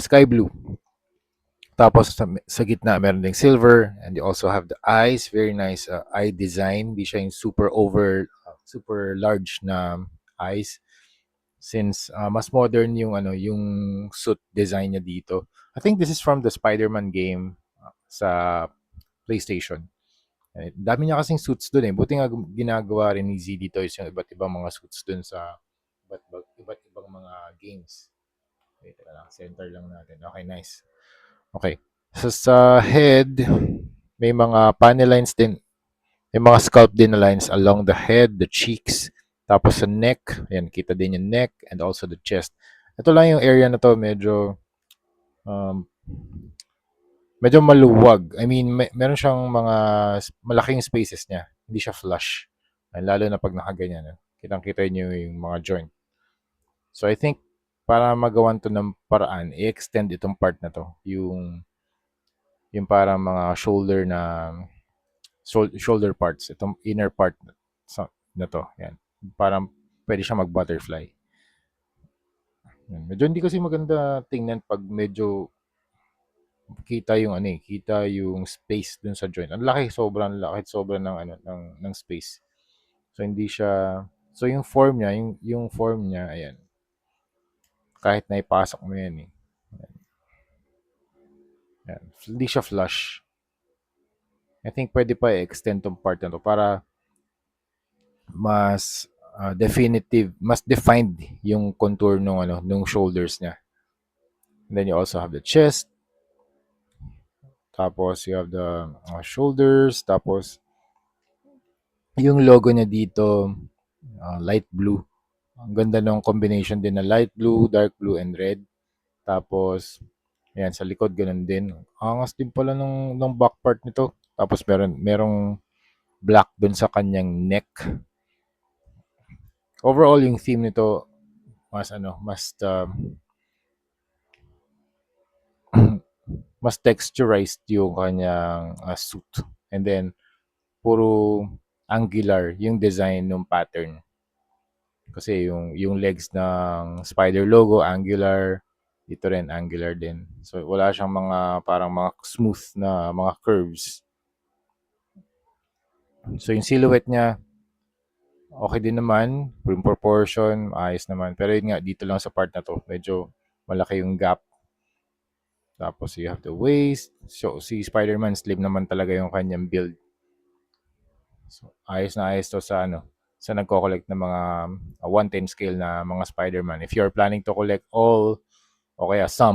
sky blue. Tapos sa gitna meron ding silver, and you also have the eyes, very nice eye design. Di siya yung super large na eyes, since mas modern yung yung suit design niya dito. I think this is from the Spider-Man game sa PlayStation. Dami niya kasing suits dun eh. Buti nga ginagawa rin ni ZD Toys yung iba't ibang mga suits dun sa iba't ibang mga games. Wait lang, center lang natin. Okay, nice. Okay. So sa head, may mga panel lines din. May mga sculpt din na lines along the head, the cheeks, tapos sa neck. Ayan, kita din yung neck and also the chest. Ito lang yung area na to, um, medyo maluwag. I mean, meron siyang mga malaking spaces niya. Hindi siya flush. Lalo na pag nakaganyan. Kitang-kita niyo yung mga joint. So I think para magawan to ng paraan, i-extend itong part na to. Yung parang mga shoulder parts, itong inner part na to. Yan. Parang pwede siya mag-butterfly. Yan. Medyo hindi kasi maganda tingnan pag medyo kita yung space dun sa joint. Ang laki, sobrang laki, sobrang ng space. So hindi siya so yung form niya, ayan. Kahit na ipasok mo yan eh. Ayan. Hindi siya flush. I think pwede pa i-extend tong part na to para mas mas defined yung contour nung shoulders niya. And then you also have the chest, tapos you have the shoulders, tapos yung logo niya dito, light blue. Ang ganda ng combination din na light blue, dark blue, and red. Tapos, ayan, sa likod ganun din. Angas din pala ng back part nito. Tapos merong black dun sa kanyang neck. Overall, yung theme nito, mas texturized yung kanyang suit. And then, puro angular yung design ng pattern. Kasi yung legs ng spider logo, angular. Dito rin, angular din. So, wala siyang parang mga smooth na mga curves. So, yung silhouette niya, okay din naman. Yung proportion, ayos naman. Pero yun nga, dito lang sa part na to, medyo malaki yung gap. Tapos, you have the waist. So, si Spider-Man, slim naman talaga yung kanyang build. So, ayos na ayos to sa nagko-collect ng mga 110 scale na mga Spider-Man. If you're planning to collect all o kaya some